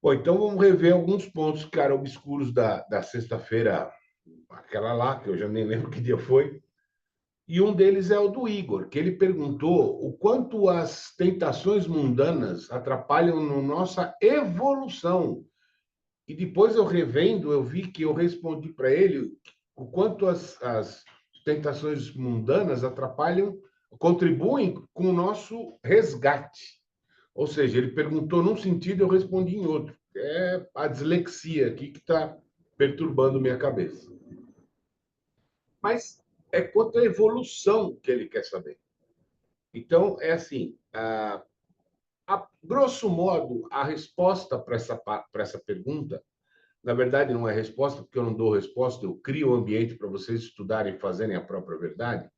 Bom, então vamos rever alguns pontos que eram obscuros da sexta-feira, aquela lá, que eu já nem lembro que dia foi. E um deles é o do Igor, que ele perguntou o quanto as tentações mundanas atrapalham na nossa evolução. E depois eu revendo, eu vi que eu respondi para ele o quanto as tentações mundanas atrapalham, contribuem com o nosso resgate. Ou seja, ele perguntou num sentido, eu respondi em outro. É a dislexia aqui que está perturbando minha cabeça. Mas é quanto à evolução que ele quer saber. Então, é assim, grosso modo, a resposta para essa pergunta, na verdade, não é resposta, porque eu não dou resposta, eu crio o um ambiente para vocês estudarem e fazerem a própria verdade.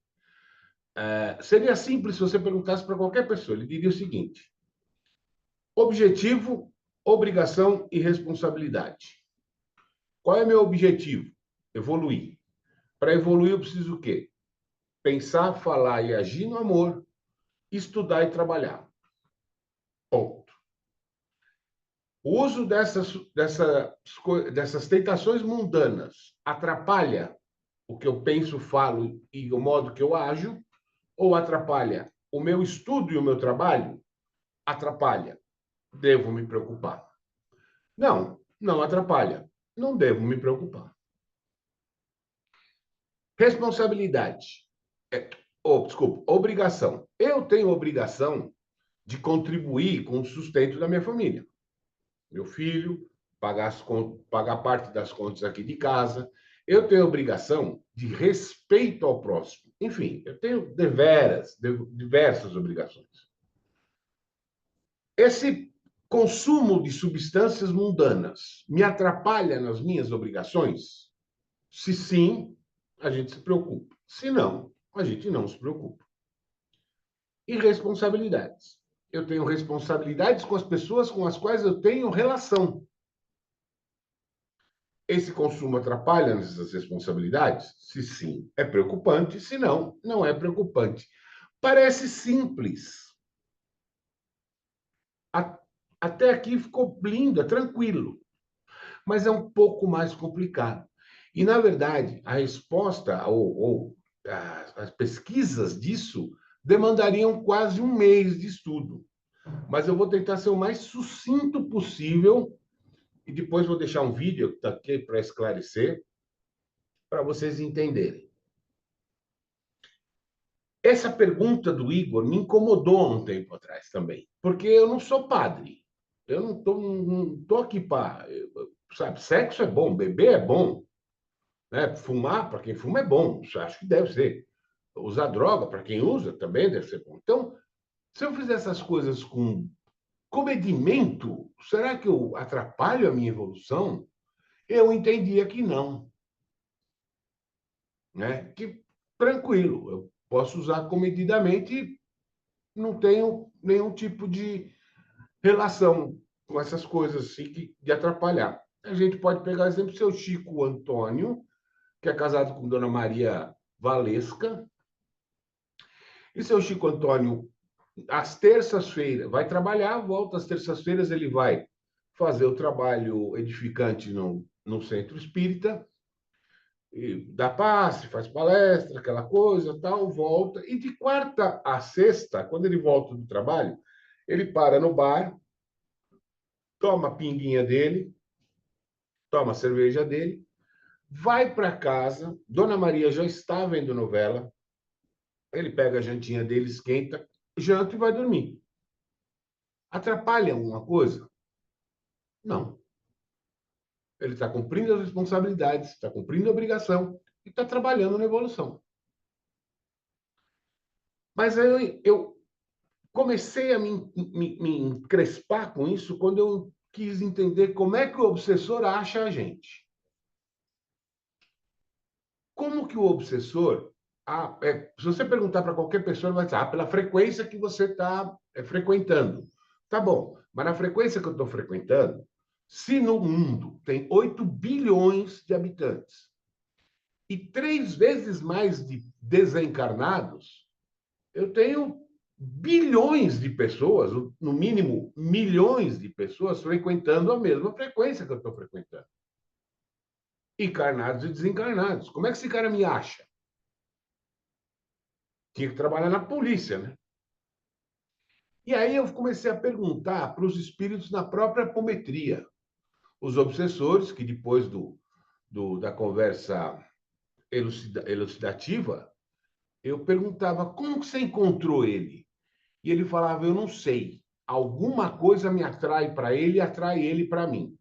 Seria simples se você perguntasse para qualquer pessoa, ele diria o seguinte: objetivo, obrigação e responsabilidade. Qual é meu objetivo? Evoluir. Para evoluir, eu preciso o quê? Pensar, falar e agir no amor, estudar e trabalhar. Ponto. O uso dessas tentações mundanas atrapalha o que eu penso, falo e o modo que eu ajo, ou atrapalha o meu estudo e o meu trabalho? Atrapalha. Devo me preocupar? Não, não atrapalha. Não devo me preocupar. Responsabilidade. Desculpa, obrigação. Eu tenho obrigação de contribuir com o sustento da minha família. Meu filho, pagar parte das contas aqui de casa. Eu tenho obrigação de respeito ao próximo. Enfim, eu tenho diversas obrigações. Esse consumo de substâncias mundanas me atrapalha nas minhas obrigações? Se sim, a gente se preocupa. Se não, a gente não se preocupa. E responsabilidades. Eu tenho responsabilidades com as pessoas com as quais eu tenho relação. Esse consumo atrapalha nessas responsabilidades? Se sim, é preocupante. Se não, não é preocupante. Parece simples. Até aqui ficou lindo, é tranquilo. Mas é um pouco mais complicado. E, na verdade, a resposta ou as pesquisas disso demandariam quase um mês de estudo. Mas eu vou tentar ser o mais sucinto possível e depois vou deixar um vídeo aqui para esclarecer, para vocês entenderem. Essa pergunta do Igor me incomodou há um tempo atrás também, porque eu não sou padre. Eu não tô aqui para. Sabe, sexo é bom, beber é bom, né? Fumar, para quem fuma, é bom, isso acho que deve ser. Usar droga, para quem usa, também deve ser bom. Então, se eu fizer essas coisas com comedimento, será que eu atrapalho a minha evolução? Eu entendia que não, né? Que tranquilo, eu posso usar comedidamente, não tenho nenhum tipo de relação com essas coisas assim de atrapalhar. A gente pode pegar, exemplo, seu Chico Antônio, que é casado com Dona Maria Valesca, e seu Chico Antônio, às terças-feiras, vai trabalhar, volta às terças-feiras, ele vai fazer o trabalho edificante no centro espírita, e dá passe, faz palestra, aquela coisa, tal, volta. E de quarta a sexta, quando ele volta do trabalho, ele para no bar, toma a pinguinha dele, toma a cerveja dele, vai para casa, Dona Maria já está vendo novela, ele pega a jantinha dele, esquenta, janta e vai dormir. Atrapalha alguma coisa? Não. Ele está cumprindo as responsabilidades, está cumprindo a obrigação e está trabalhando na evolução. Mas eu comecei a me encrespar com isso quando eu quis entender como é que o obsessor acha a gente. Como que o obsessor... se você perguntar para qualquer pessoa, ele vai dizer, pela frequência que você está frequentando. Tá bom, mas na frequência que eu estou frequentando, se no mundo tem 8 bilhões de habitantes e 3 vezes mais de desencarnados, eu tenho bilhões de pessoas, no mínimo milhões de pessoas, frequentando a mesma frequência que eu estou frequentando. Encarnados e desencarnados. Como é que esse cara me acha? Tinha que trabalhar na polícia, né? E aí eu comecei a perguntar para os espíritos na própria apometria. Os obsessores, que depois da conversa elucidativa, eu perguntava, como que você encontrou ele? E ele falava, eu não sei. Alguma coisa me atrai para ele e atrai ele para mim.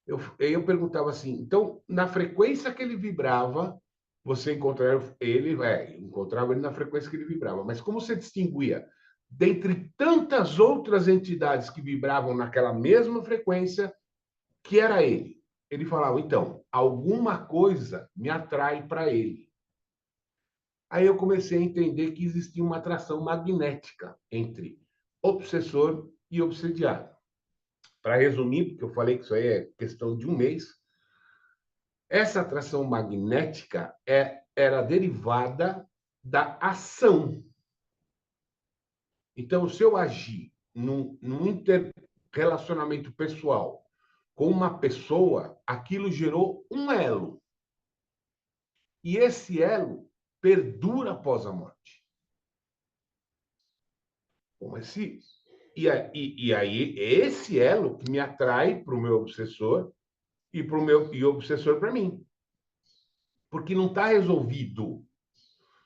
Eu perguntava assim, então, na frequência que ele vibrava, você encontrava ele na frequência que ele vibrava. Mas como você distinguia dentre tantas outras entidades que vibravam naquela mesma frequência, que era ele? Ele falava, então, alguma coisa me atrai para ele. Aí eu comecei a entender que existia uma atração magnética entre obsessor e obsediado. Para resumir, porque eu falei que isso aí é questão de um mês, essa atração magnética era derivada da ação. Então, se eu agir num interrelacionamento pessoal com uma pessoa, aquilo gerou um elo. E esse elo perdura após a morte. Como esse, e aí, esse elo que me atrai para o meu obsessor e para o meu e o obsessor para mim. Porque não está resolvido.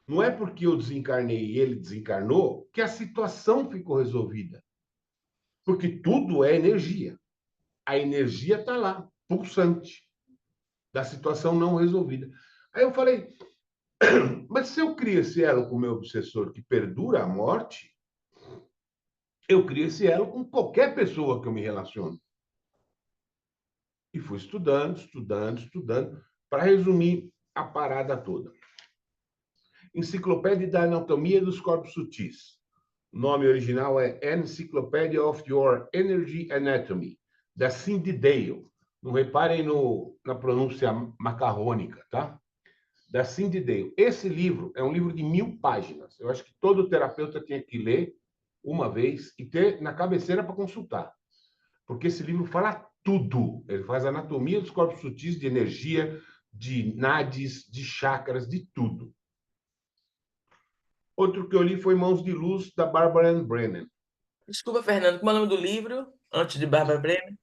Não é porque eu desencarnei e ele desencarnou que a situação ficou resolvida. Porque tudo é energia. A energia está lá, pulsante, da situação não resolvida. Aí eu falei, mas se eu crio esse elo com o meu obsessor que perdura a morte, eu crio esse elo com qualquer pessoa que eu me relaciono. E fui estudando, estudando, estudando, para resumir a parada toda. Enciclopédia da Anatomia dos Corpos Sutis. O nome original é Encyclopedia of Your Energy Anatomy, da Cindy Dale. Não reparem na pronúncia macarrônica, tá? Da Cindy Dale. Esse livro é um livro de 1000 páginas. Eu acho que todo terapeuta tinha que ler uma vez e ter na cabeceira para consultar. Porque esse livro fala tudo. Ele faz anatomia dos corpos sutis, de energia, de nadis, de chakras, de tudo. Outro que eu li foi Mãos de Luz, da Barbara Ann Brennan. Desculpa, Fernando, como é o nome do livro? Antes de Bárbara Bremer?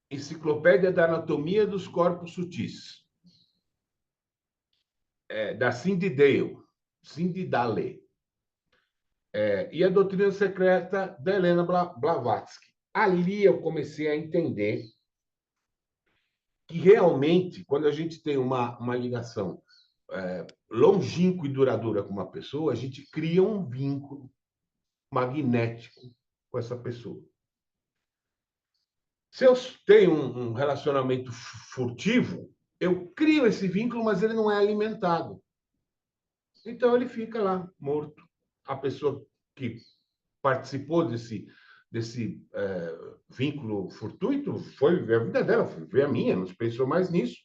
Enciclopédia da Anatomia dos Corpos Sutis. Da Cindy Dale. Cindy Dale. E a Doutrina Secreta, da Helena Blavatsky. Ali eu comecei a entender que realmente, quando a gente tem uma ligação longínqua e duradoura com uma pessoa, a gente cria um vínculo magnético com essa pessoa. Se eu tenho um relacionamento furtivo, eu crio esse vínculo, mas ele não é alimentado. Então ele fica lá, morto. A pessoa que participou desse vínculo fortuito foi a vida dela, foi a minha, não se pensou mais nisso.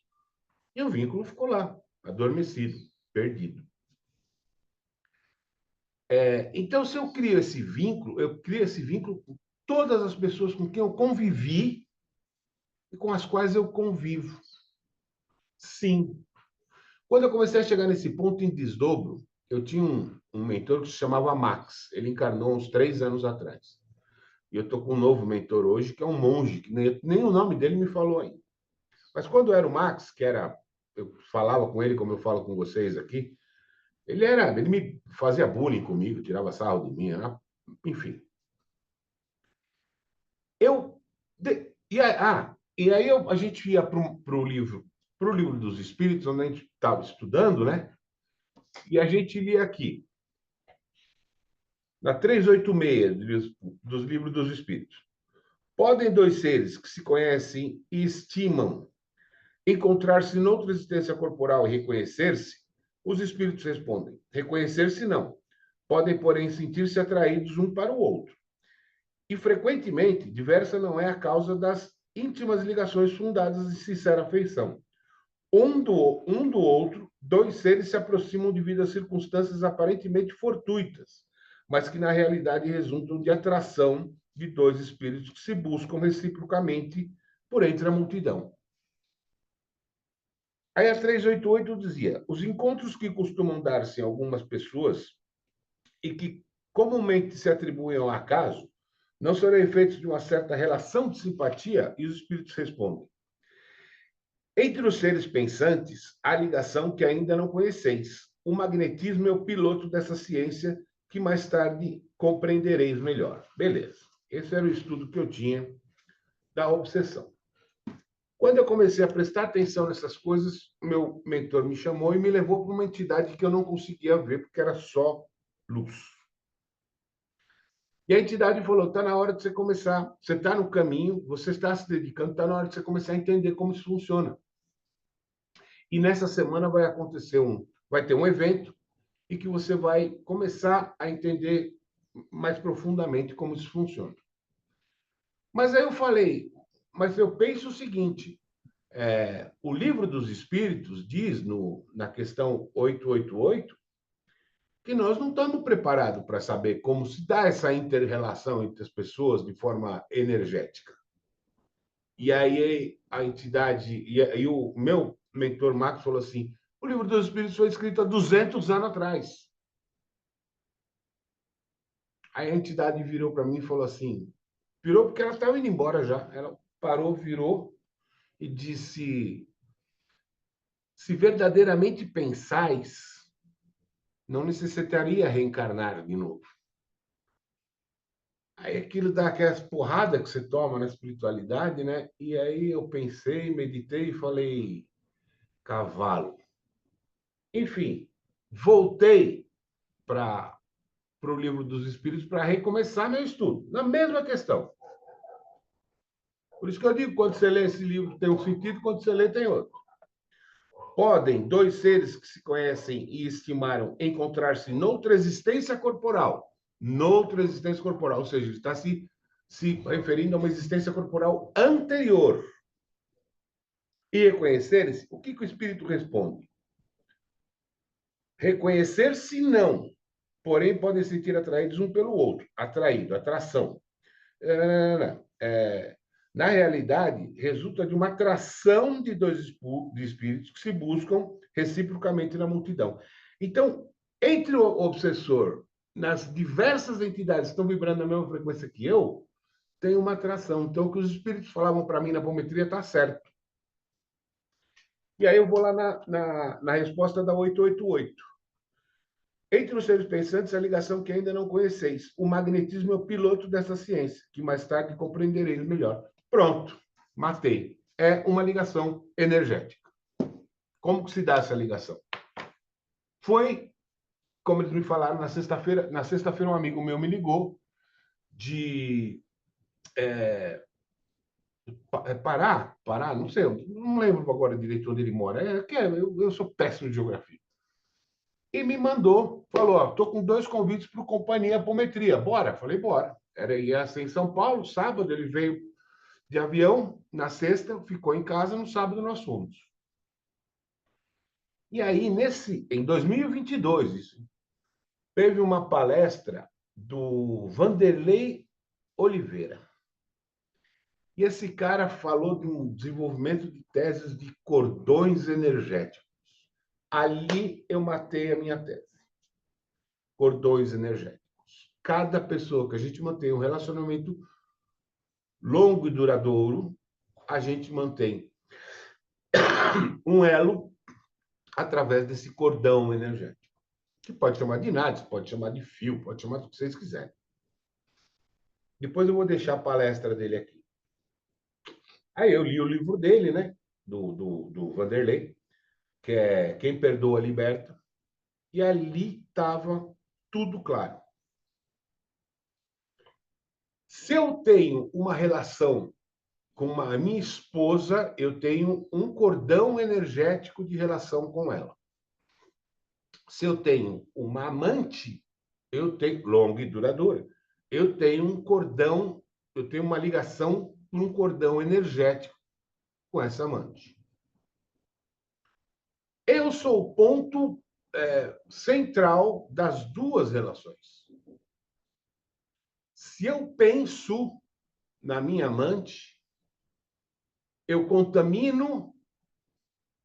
E o vínculo ficou lá, adormecido, perdido. Então, se eu crio esse vínculo com todas as pessoas com quem eu convivi e com as quais eu convivo. Sim. Quando eu comecei a chegar nesse ponto em desdobro, eu tinha um mentor que se chamava Max. Ele encarnou uns 3 anos atrás. E eu estou com um novo mentor hoje, que é um monge, que nem o nome dele me falou ainda. Mas quando era o Max, eu falava com ele como eu falo com vocês aqui, ele me fazia bullying comigo, tirava sarro de mim, enfim. E aí a gente ia para o livro dos Espíritos, onde a gente estava estudando, né? E a gente lia aqui, na 386 dos livros dos Espíritos. Podem dois seres que se conhecem e estimam encontrar-se em outra existência corporal e reconhecer-se? Os espíritos respondem: reconhecer-se não. Podem, porém, sentir-se atraídos um para o outro. E, frequentemente, diversa não é a causa das íntimas ligações fundadas em sincera afeição. Um do outro, dois seres se aproximam devido a circunstâncias aparentemente fortuitas, mas que na realidade resultam de atração de dois espíritos que se buscam reciprocamente por entre a multidão. Aí a 388 dizia: os encontros que costumam dar-se em algumas pessoas e que comumente se atribuem ao acaso, não serão efeitos de uma certa relação de simpatia? E os espíritos respondem: entre os seres pensantes, há ligação que ainda não conheceis. O magnetismo é o piloto dessa ciência que mais tarde compreendereis melhor. Beleza. Esse era o estudo que eu tinha da obsessão. Quando eu comecei a prestar atenção nessas coisas, meu mentor me chamou e me levou para uma entidade que eu não conseguia ver, porque era só luz. E a entidade falou: está na hora de você começar, você está no caminho, você está se dedicando, está na hora de você começar a entender como isso funciona. E nessa semana vai ter um evento e que você vai começar a entender mais profundamente como isso funciona. Mas aí eu falei, mas eu penso o seguinte, o Livro dos Espíritos diz na questão 888 que nós não estamos preparados para saber como se dá essa inter-relação entre as pessoas de forma energética. E aí a entidade, e aí o meu mentor Marcos falou assim: o Livro dos Espíritos foi escrito há 200 anos atrás. Aí a entidade virou para mim e falou assim: virou porque ela estava indo embora já. Ela parou, virou e disse: se verdadeiramente pensais, não necessitaria reencarnar de novo. Aí aquilo dá aquelas porradas que você toma na espiritualidade, né? E aí eu pensei, meditei e falei: cavalo. Enfim, voltei para o Livro dos Espíritos para recomeçar meu estudo, na mesma questão. Por isso que eu digo, quando você lê esse livro tem um sentido, quando você lê tem outro. Podem dois seres que se conhecem e estimaram encontrar-se noutra existência corporal, ou seja, ele está se referindo a uma existência corporal anterior, e reconhecerem-se, o que o espírito responde? Reconhecer-se não, porém podem se sentir atraídos um pelo outro, atração. Na realidade, resulta de uma atração de dois espíritos que se buscam reciprocamente na multidão. Então, entre o obsessor, nas diversas entidades que estão vibrando na mesma frequência que eu, tem uma atração. Então, o que os espíritos falavam para mim na apometria está certo. E aí eu vou lá na resposta da 888. Entre os seres pensantes, a ligação que ainda não conheceis. O magnetismo é o piloto dessa ciência, que mais tarde compreendereis melhor. Pronto, matei. É uma ligação energética. Como que se dá essa ligação? Foi, como eles me falaram, na sexta-feira. Na sexta-feira, um amigo meu me ligou de Pará, não sei, não lembro agora direito onde ele mora. Eu sou péssimo de geografia. E me mandou, falou: ó, tô com 2 convites para o Companhia Apometria. Bora? Falei: bora. Ia ser em São Paulo, sábado, ele veio de avião, na sexta, ficou em casa, no sábado nós fomos. E aí, em 2022, isso, teve uma palestra do Vanderlei Oliveira. E esse cara falou de um desenvolvimento de teses de cordões energéticos. Ali eu matei a minha tese. Cordões energéticos. Cada pessoa que a gente mantém um relacionamento longo e duradouro, a gente mantém um elo através desse cordão energético. Que pode chamar de nada, pode chamar de fio, pode chamar do que vocês quiserem. Depois eu vou deixar a palestra dele aqui. Aí eu li o livro dele, né? Do Vanderlei, que é Quem Perdoa Liberta. E ali estava tudo claro. Se eu tenho uma relação com a minha esposa, eu tenho um cordão energético de relação com ela. Se eu tenho uma amante, eu tenho longa e duradoura. Eu tenho um cordão, eu tenho uma ligação por um cordão energético com essa amante. Eu sou o ponto central das duas relações. Se eu penso na minha amante, eu contamino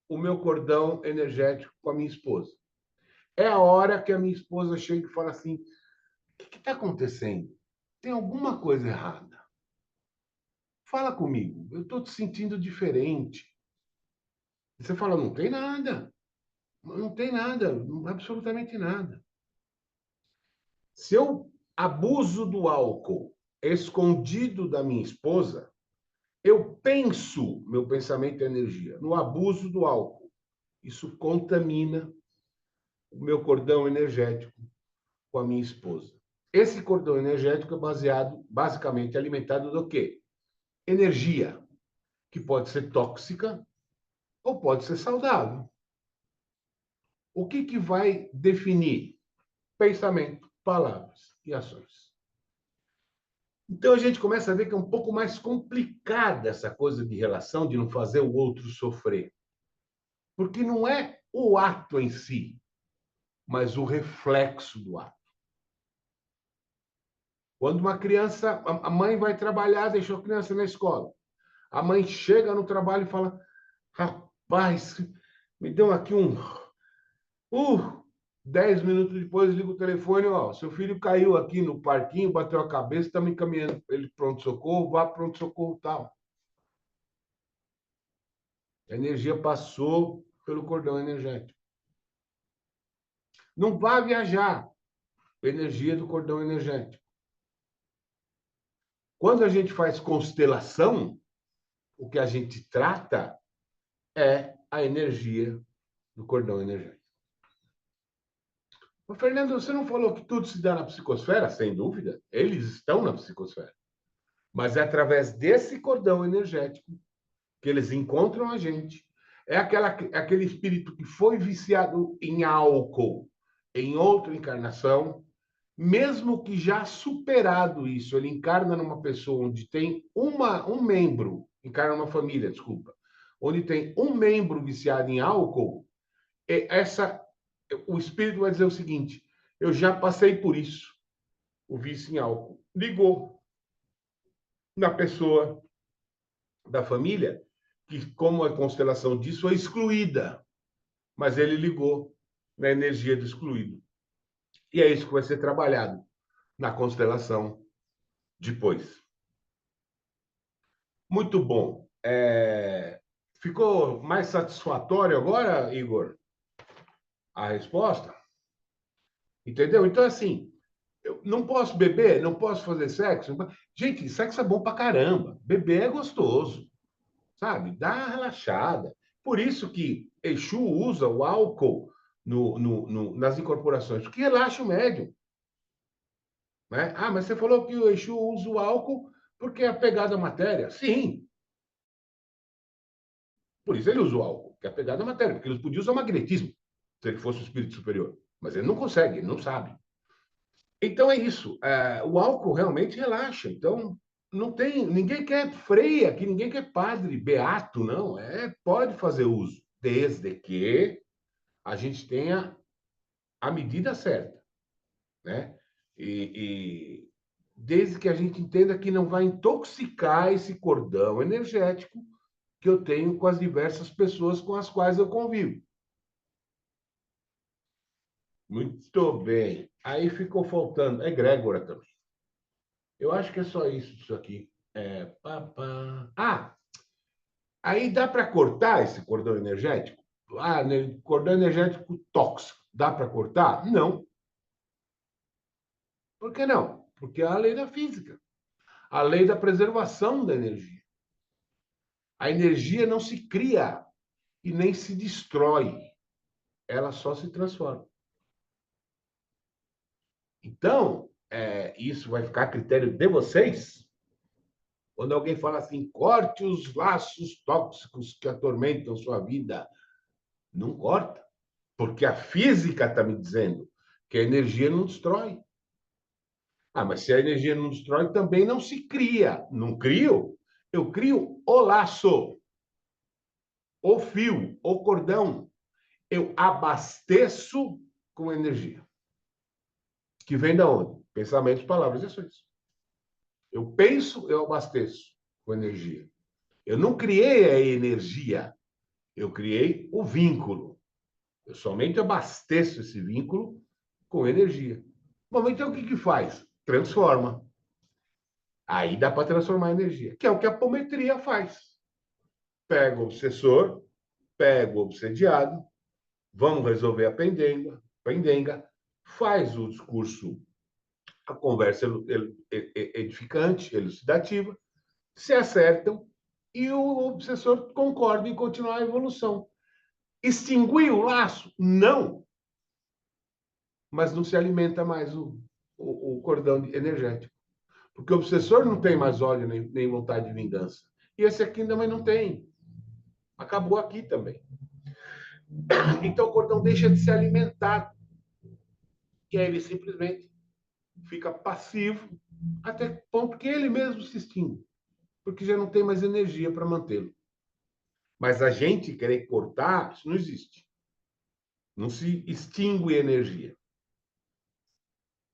o meu cordão energético com a minha esposa. É a hora que a minha esposa chega e fala assim: o que está acontecendo? Tem alguma coisa errada. Fala comigo, eu estou te sentindo diferente. E você fala: não tem nada. Não tem nada, absolutamente nada. Se eu abuso do álcool escondido da minha esposa, eu penso, meu pensamento é energia, no abuso do álcool. Isso contamina o meu cordão energético com a minha esposa. Esse cordão energético é baseado, basicamente, alimentado do quê? Energia, que pode ser tóxica ou pode ser saudável. O que vai definir? Pensamento, palavras e ações. Então a gente começa a ver que é um pouco mais complicada essa coisa de relação, de não fazer o outro sofrer. Porque não é o ato em si, mas o reflexo do ato. Quando uma criança, a mãe vai trabalhar, deixou a criança na escola. A mãe chega no trabalho e fala: rapaz, me deu aqui um. 10 minutos depois, liga o telefone: ó, seu filho caiu aqui no parquinho, bateu a cabeça, estamos encaminhando ele pronto-socorro, vá pronto-socorro tal. A energia passou pelo cordão energético. Não vá viajar. Energia do cordão energético. Quando a gente faz constelação, o que a gente trata é a energia do cordão energético. Ô, Fernando, você não falou que tudo se dá na psicosfera? Sem dúvida, eles estão na psicosfera. Mas é através desse cordão energético que eles encontram a gente. É aquele espírito que foi viciado em álcool em outra encarnação, mesmo que já superado isso, ele encarna numa pessoa onde tem um membro, encarna numa família, desculpa, onde tem um membro viciado em álcool, o espírito vai dizer o seguinte: eu já passei por isso, o vício em álcool. Ligou na pessoa da família, que, como a constelação disso, foi excluída, mas ele ligou na energia do excluído. E é isso que vai ser trabalhado na constelação depois. Muito bom. Ficou mais satisfatório agora, Igor, a resposta? Entendeu? Então, assim, eu não posso beber, não posso fazer sexo. Gente, sexo é bom pra caramba. Beber é gostoso, sabe? Dá uma relaxada. Por isso que Exu usa o álcool nas incorporações, porque relaxa o médium. Né? Ah, mas você falou que o Exu usa o álcool porque é apegado à matéria. Sim, por isso ele usa o álcool, que é apegado à matéria, porque ele podia usar o magnetismo, se ele fosse o espírito superior. Mas ele não consegue, ele não sabe. Então é isso. O álcool realmente relaxa. Então, não tem. Ninguém quer freia aqui, ninguém quer padre beato, não. Pode fazer uso, desde que a gente tenha a medida certa, né? E desde que a gente entenda que não vai intoxicar esse cordão energético que eu tenho com as diversas pessoas com as quais eu convivo. Muito bem. Aí ficou faltando. É egrégora também. Eu acho que é só isso aqui. Aí dá para cortar esse cordão energético? Cordão energético tóxico. Dá para cortar? Não. Por que não? Porque é a lei da física. A lei da preservação da energia. A energia não se cria e nem se destrói. Ela só se transforma. Então, isso vai ficar a critério de vocês. Quando alguém fala assim: corte os laços tóxicos que atormentam sua vida, não corta, porque a física está me dizendo que a energia não destrói. Ah, mas se a energia não destrói, também não se cria. Não crio? Eu crio o laço, o fio, o cordão. Eu abasteço com energia. Que vem da onde? Pensamentos, palavras e ações. Eu penso, eu abasteço com energia. Eu não criei a energia, eu criei o vínculo. Eu somente abasteço esse vínculo com energia. Bom, então o que que faz? Transforma. Aí dá para transformar a energia, que é o que a apometria faz. Pega o obsessor, pega o obsediado, vamos resolver a pendenga, faz o discurso, a conversa edificante, elucidativa, se acertam e o obsessor concorda em continuar a evolução. Extinguir o laço? Não. Mas não se alimenta mais o cordão energético. Porque o obsessor não tem mais ódio nem vontade de vingança. E esse aqui também não tem. Acabou aqui também. Então o cordão deixa de se alimentar. E aí ele simplesmente fica passivo até o ponto que ele mesmo se extingue. Porque já não tem mais energia para mantê-lo. Mas a gente querer cortar, isso não existe. Não se extingue energia.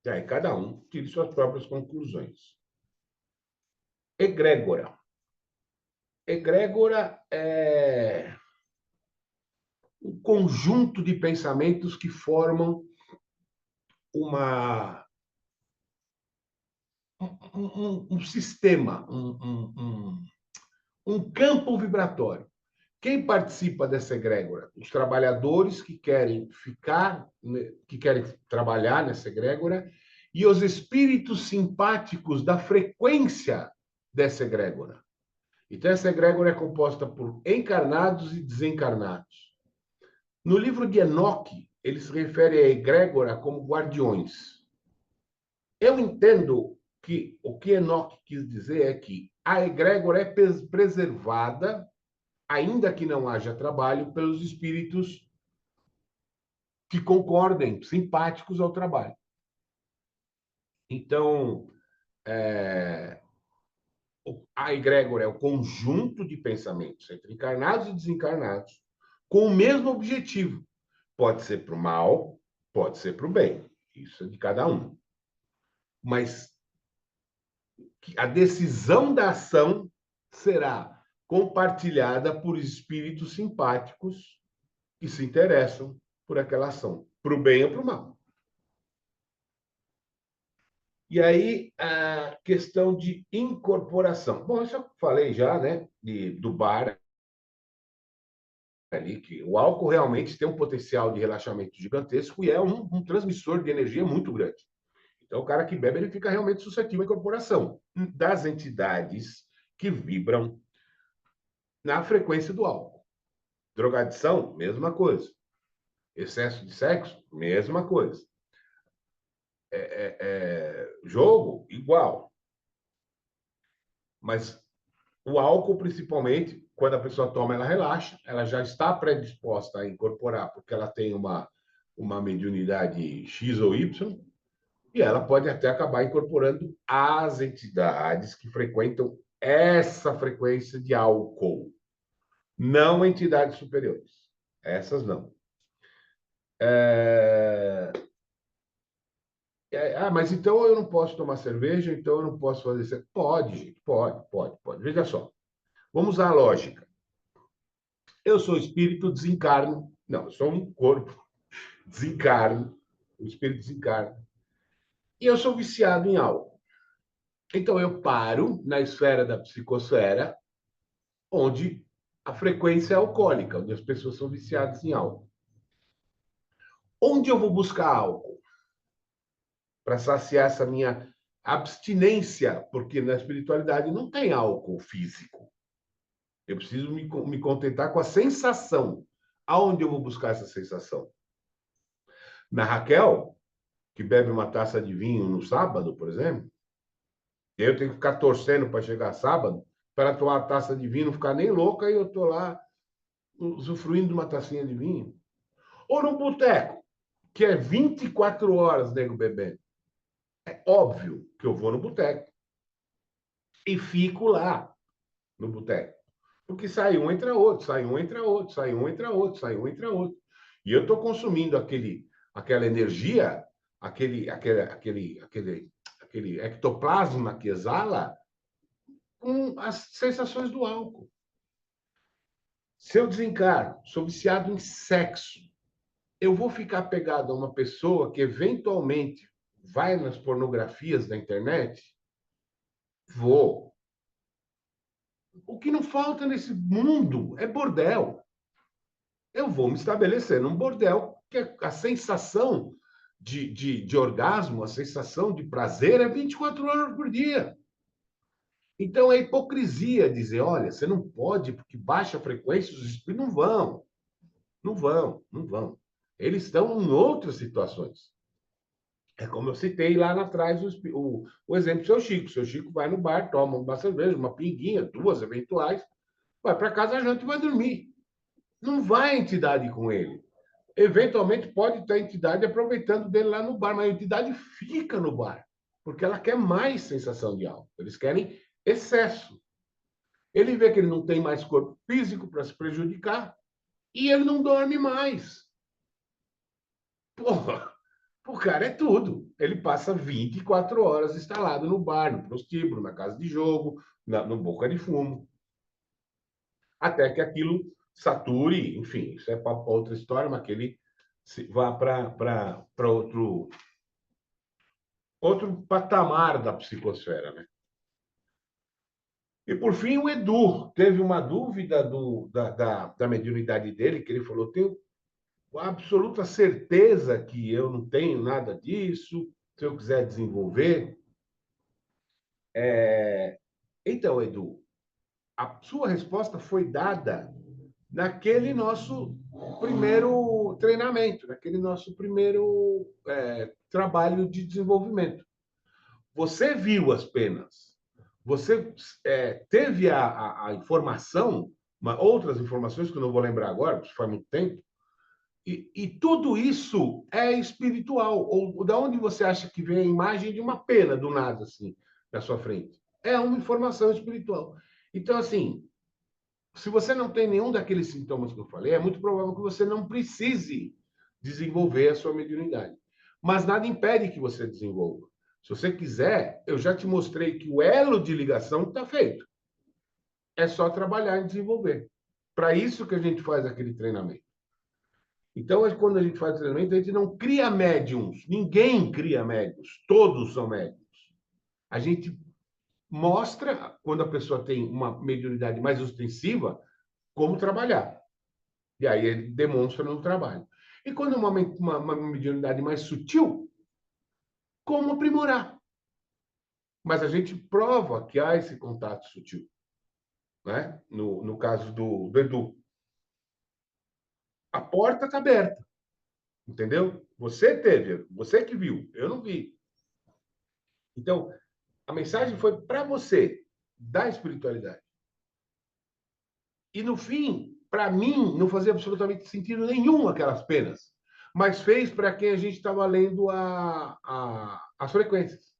E aí cada um tira suas próprias conclusões. Egrégora. Egrégora é um conjunto de pensamentos que formam uma, um sistema, um campo vibratório. Quem participa dessa egrégora? Os trabalhadores que querem ficar, que querem trabalhar nessa egrégora, e os espíritos simpáticos da frequência dessa egrégora. Então, essa egrégora é composta por encarnados e desencarnados. No livro de Enoque, ele se refere à egrégora como guardiões. Eu entendo que o que Enoque quis dizer é que a egrégora é preservada, ainda que não haja trabalho, pelos espíritos que concordem, simpáticos ao trabalho. Então, a egrégora é o conjunto de pensamentos entre encarnados e desencarnados com o mesmo objetivo. Pode ser para o mal, pode ser para o bem. Isso é de cada um. Mas a decisão da ação será compartilhada por espíritos simpáticos que se interessam por aquela ação, para o bem ou para o mal. E aí, a questão de incorporação. Bom, eu já falei já, né, do bar ali, que o álcool realmente tem um potencial de relaxamento gigantesco e é um transmissor de energia muito grande. Então, o cara que bebe, ele fica realmente suscetível à incorporação das entidades que vibram na frequência do álcool. Drogadição, mesma coisa. Excesso de sexo, mesma coisa. Jogo, igual. Mas o álcool, principalmente, quando a pessoa toma, ela relaxa, ela já está predisposta a incorporar, porque ela tem uma mediunidade X ou Y, e ela pode até acabar incorporando as entidades que frequentam essa frequência de álcool, não entidades superiores. Essas não. Mas então eu não posso tomar cerveja, então eu não posso fazer isso. Pode, gente, pode. Veja só. Vamos usar a lógica. Eu sou espírito, desencarno. Não, eu sou um corpo, desencarno. O espírito desencarna. E eu sou viciado em álcool. Então eu paro na esfera da psicosfera, onde a frequência é alcoólica, onde as pessoas são viciadas em álcool. Onde eu vou buscar álcool? Para saciar essa minha abstinência, porque na espiritualidade não tem álcool físico. Eu preciso me contentar com a sensação. Aonde eu vou buscar essa sensação? Na Raquel, que bebe uma taça de vinho no sábado, por exemplo, eu tenho que ficar torcendo para chegar sábado, para ela tomar uma taça de vinho, não ficar nem louca, e eu estou lá usufruindo de uma tacinha de vinho. Ou no boteco, que é 24 horas nego bebendo. É óbvio que eu vou no boteco e fico lá no boteco. Porque sai um, entra outro, sai um, entra outro, sai um, entra outro, sai um, entra outro. E eu estou consumindo aquela energia, aquele aquele ectoplasma que exala, com as sensações do álcool. Se eu desencarno, sou viciado em sexo, eu vou ficar pegado a uma pessoa que eventualmente vai nas pornografias da internet? Vou. O que não falta nesse mundo é bordel. Eu vou me estabelecer num bordel, que a sensação de orgasmo, a sensação de prazer é 24 horas por dia. Então é hipocrisia dizer, olha, você não pode, porque baixa a frequência, os espíritos não vão. Não vão, não vão. Eles estão em outras situações. É como eu citei lá atrás o exemplo do seu Chico. O seu Chico vai no bar, toma uma cerveja, uma pinguinha, duas eventuais, vai para casa, janta e vai dormir. Não vai a entidade com ele. Eventualmente pode ter a entidade aproveitando dele lá no bar, mas a entidade fica no bar, porque ela quer mais sensação de álcool. Eles querem excesso. Ele vê que ele não tem mais corpo físico para se prejudicar e ele não dorme mais. Porra, o cara é tudo. Ele passa 24 horas instalado no bar, no prostíbulo, na casa de jogo, no boca de fumo. Até que aquilo sature, enfim, isso é para outra história, mas que ele vá para outro patamar da psicosfera, né? E, por fim, o Edu teve uma dúvida da mediunidade dele, que ele falou, tenho absoluta certeza que eu não tenho nada disso, se eu quiser desenvolver. Então, Edu, a sua resposta foi dada naquele nosso primeiro treinamento, naquele nosso primeiro trabalho de desenvolvimento. Você viu as penas, você teve a informação, outras informações que eu não vou lembrar agora, porque faz muito tempo, e tudo isso é espiritual. Ou da onde você acha que vem a imagem de uma pena do nada, assim, na sua frente? É uma informação espiritual. Então, assim, se você não tem nenhum daqueles sintomas que eu falei, é muito provável que você não precise desenvolver a sua mediunidade. Mas nada impede que você desenvolva. Se você quiser, eu já te mostrei que o elo de ligação está feito. É só trabalhar e desenvolver. Para isso que a gente faz aquele treinamento. Então, quando a gente faz treinamento, a gente não cria médiums. Ninguém cria médiums. Todos são médiums. A gente mostra, quando a pessoa tem uma mediunidade mais ostensiva, como trabalhar. E aí ele demonstra no trabalho. E quando uma mediunidade mais sutil, como aprimorar. Mas a gente prova que há esse contato sutil. Né? No caso do Edu. A porta está aberta. Entendeu? Você teve, você que viu, eu não vi. Então, a mensagem foi para você, da espiritualidade. E no fim, para mim, não fazia absolutamente sentido nenhum aquelas penas. Mas fez para quem a gente estava lendo as frequências.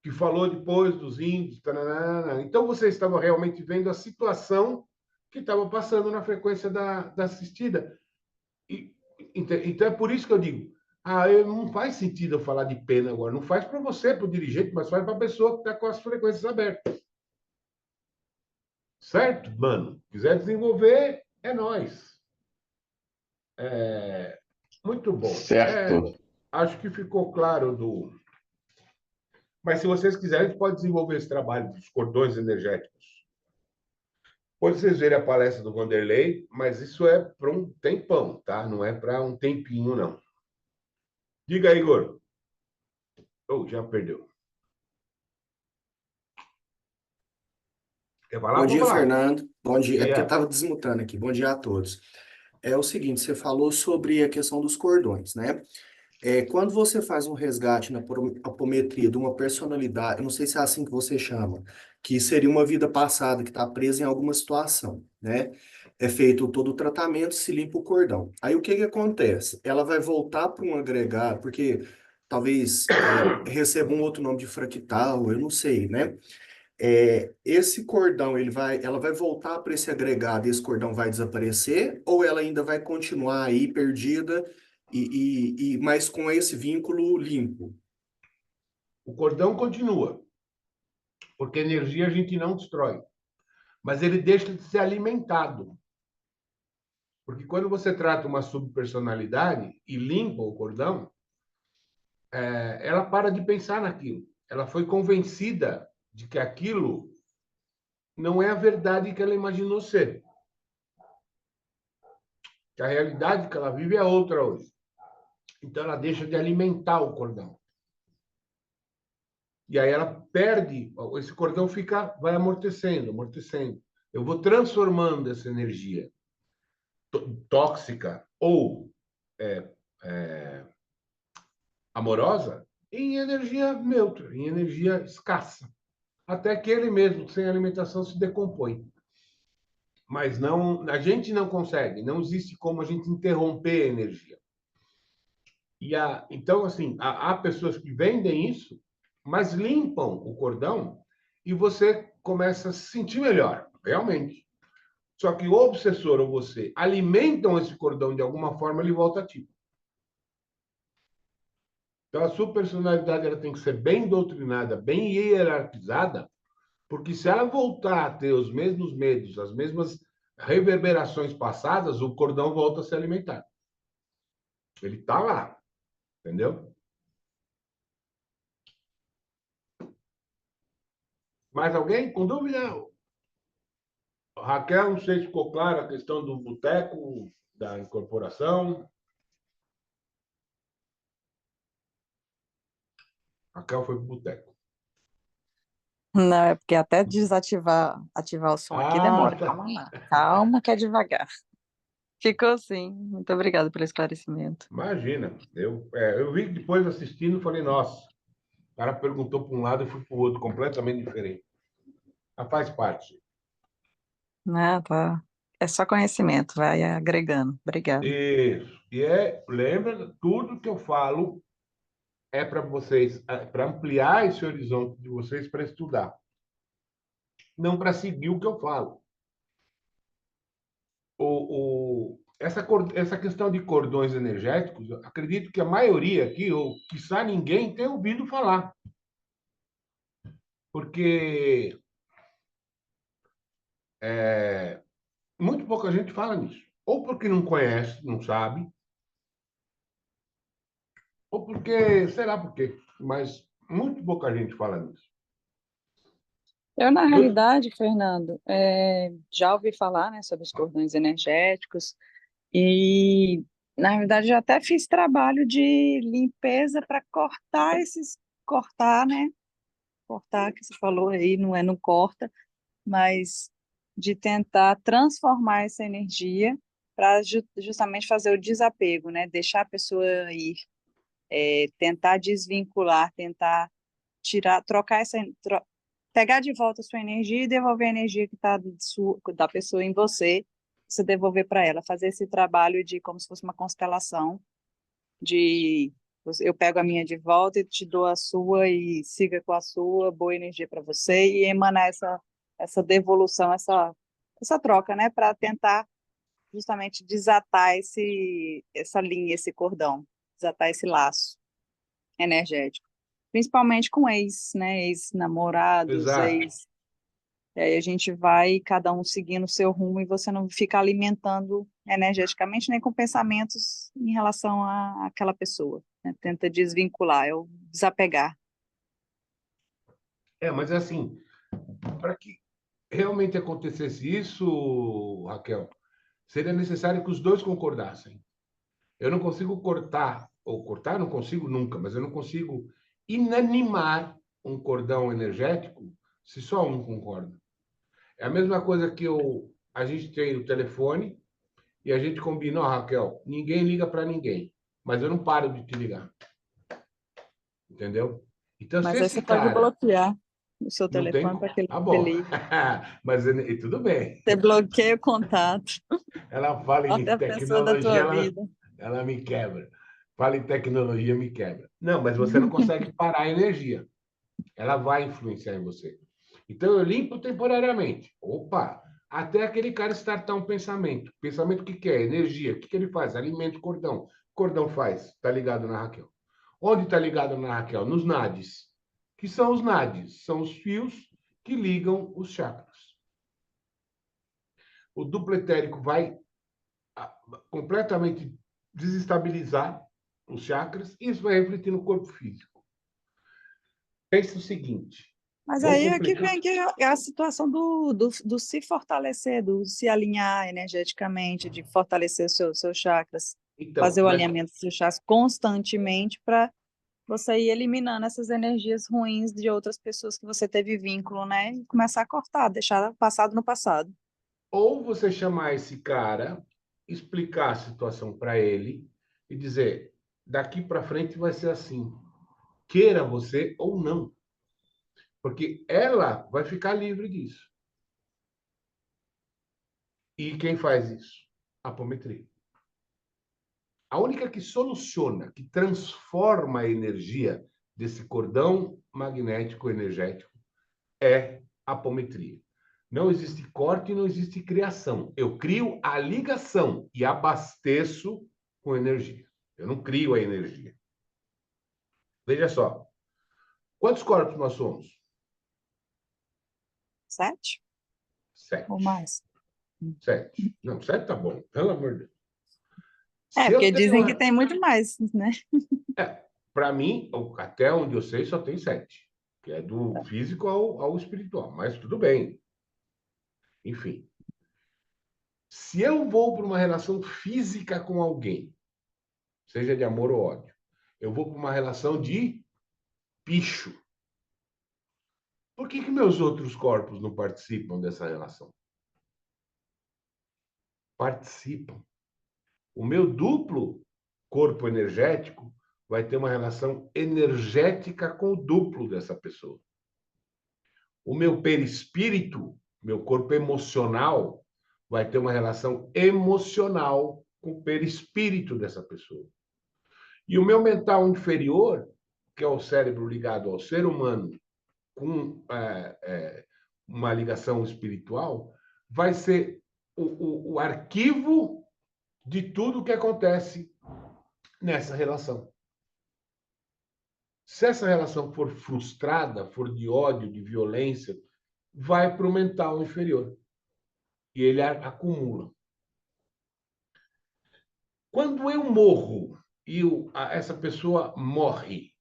Que falou depois dos índios. Taranana. Então, você estava realmente vendo a situação que estava passando na frequência da assistida. Então, é por isso que eu digo, não faz sentido eu falar de pena agora. Não faz para você, para o dirigente, mas faz para a pessoa que está com as frequências abertas. Certo, mano? Quiser desenvolver, é nós. Muito bom. Certo. Acho que ficou claro do. Mas se vocês quiserem, a gente pode desenvolver esse trabalho dos cordões energéticos. Pode vocês verem a palestra do Vanderlei, mas isso é para um tempão, tá? Não é para um tempinho, não. Diga aí, Igor. Oh, já perdeu. Quer falar? Bom Pode dia, falar. Fernando. Bom dia. É porque É. estava desmutando aqui. Bom dia a todos. É o seguinte, você falou sobre a questão dos cordões, né? Quando você faz um resgate na apometria de uma personalidade, eu não sei se é assim que você chama, que seria uma vida passada que está presa em alguma situação, né? É feito todo o tratamento, se limpa o cordão. Aí o que que acontece? Ela vai voltar para um agregado, porque talvez receba um outro nome de fractal, eu não sei, né? Esse cordão, ela vai voltar para esse agregado, esse cordão vai desaparecer, ou ela ainda vai continuar aí perdida, mas com esse vínculo limpo? O cordão continua, porque energia a gente não destrói, mas ele deixa de ser alimentado. Porque quando você trata uma subpersonalidade e limpa o cordão, ela para de pensar naquilo. Ela foi convencida de que aquilo não é a verdade que ela imaginou ser. Que a realidade que ela vive é outra hoje. Então ela deixa de alimentar o cordão. E aí ela perde, esse cordão vai amortecendo, amortecendo. Eu vou transformando essa energia tóxica ou amorosa em energia neutra, em energia escassa. Até que ele mesmo, sem alimentação, se decompõe. Mas não, a gente não consegue, não existe como a gente interromper a energia. Então, assim, há pessoas que vendem isso, mas limpam o cordão e você começa a se sentir melhor, realmente. Só que o obsessor ou você alimentam esse cordão de alguma forma, ele volta ativo. Então, a sua personalidade ela tem que ser bem doutrinada, bem hierarquizada, porque se ela voltar a ter os mesmos medos, as mesmas reverberações passadas, o cordão volta a se alimentar. Ele está lá, entendeu? Mais alguém com dúvida? Raquel, não sei se ficou clara a questão do boteco, da incorporação. Raquel foi para o boteco. Não, é porque até ativar o som aqui demora. Tá. Calma lá. Calma que é devagar. Ficou sim. Muito obrigada pelo esclarecimento. Imagina. Eu vi depois assistindo e falei, nossa, o cara perguntou para um lado e fui para o outro, completamente diferente. Mas faz parte. Né, tá. É só conhecimento, vai agregando. Obrigada. Isso. Lembra, tudo que eu falo é para vocês, para ampliar esse horizonte de vocês para estudar. Não para seguir o que eu falo. Essa questão de cordões energéticos, eu acredito que a maioria aqui, ou quiçá ninguém, tem ouvido falar. Porque muito pouca gente fala nisso. Ou porque não conhece, não sabe, ou porque, sei lá por quê, mas muito pouca gente fala nisso. Eu, na Eu- realidade, Fernando, já ouvi falar, né, sobre os cordões energéticos e, na realidade, já até fiz trabalho de limpeza para cortar, né? Cortar, que você falou aí, não corta, mas de tentar transformar essa energia para justamente fazer o desapego, né? Deixar a pessoa ir, tentar desvincular, tentar tirar, pegar de volta a sua energia e devolver a energia que está da pessoa em você devolver para ela, fazer esse trabalho de como se fosse uma constelação de eu pego a minha de volta e te dou a sua e siga com a sua, boa energia para você e emanar essa devolução, essa troca, né, para tentar justamente desatar essa linha, esse cordão, desatar esse laço energético, principalmente com ex, né, ex-namorados, Exato. e aí a gente vai cada um seguindo o seu rumo e você não fica alimentando energeticamente nem com pensamentos em relação àquela pessoa, né? Tenta desvincular, é o desapegar. Mas assim, para que realmente acontecesse isso, Raquel, seria necessário que os dois concordassem. Eu não consigo cortar não consigo nunca, mas eu não consigo inanimar um cordão energético se só um concorda. É a mesma coisa que a gente tem o telefone e a gente combina, ó, Raquel, ninguém liga para ninguém, mas eu não paro de te ligar. Entendeu? Então, se Mas aí esse você pode cara bloquear o seu não tem. telefone para que ele Ah, bom. ligue. Mas e tudo bem. Você bloqueia o contato, Ela fala em até a pessoa da tecnologia, tua vida. ela me quebra. Fala em tecnologia, me quebra. Não, mas você não consegue parar a energia. Ela vai influenciar em você. Então, eu limpo temporariamente. Opa! Até aquele cara startar um pensamento. Pensamento o que é? Energia. O que ele faz? Alimenta o cordão. O cordão faz. Está ligado na Raquel. Onde está ligado na Raquel? Nos nadis. que são os nadis, são os fios que ligam os chakras. O duplo etérico vai completamente desestabilizar os chakras e isso vai refletir no corpo físico. Pense o seguinte, Mas vamos aí é que complicar. vem que é a situação do se fortalecer, do se alinhar energeticamente, de fortalecer os seus chakras, Então, fazer o mas alinhamento dos seus chakras constantemente para você ir eliminando essas energias ruins de outras pessoas que você teve vínculo, né? E começar a cortar, deixar o passado no passado. ou você chamar esse cara, explicar a situação para ele e dizer, daqui para frente vai ser assim, queira você ou não, porque ela vai ficar livre disso. E quem faz isso? A apometria. A única que soluciona, que transforma a energia desse cordão magnético energético é a apometria. Não existe corte, não existe criação. Eu crio a ligação e abasteço com energia. Eu não crio a energia. Veja só. Quantos corpos nós somos? 7 ou 7. mais? 7. Não, 7 tá bom. Pelo amor de Deus. É, Se eu porque tenho... dizem que tem muito mais, né? Para mim, até onde eu sei, só tem 7. Que é do físico ao espiritual. Mas tudo bem. Enfim. Se eu vou para uma relação física com alguém, seja de amor ou ódio, eu vou para uma relação de bicho. Por que meus outros corpos não participam dessa relação? Participam. O meu duplo corpo energético vai ter uma relação energética com o duplo dessa pessoa. O meu perispírito, meu corpo emocional, vai ter uma relação emocional com o perispírito dessa pessoa. E o meu mental inferior, que é o cérebro ligado ao ser humano, com uma ligação espiritual, vai ser o arquivo de tudo que acontece nessa relação. Se essa relação for frustrada, for de ódio, de violência, vai para o mental inferior. E ele acumula. Quando eu morro e essa pessoa morre,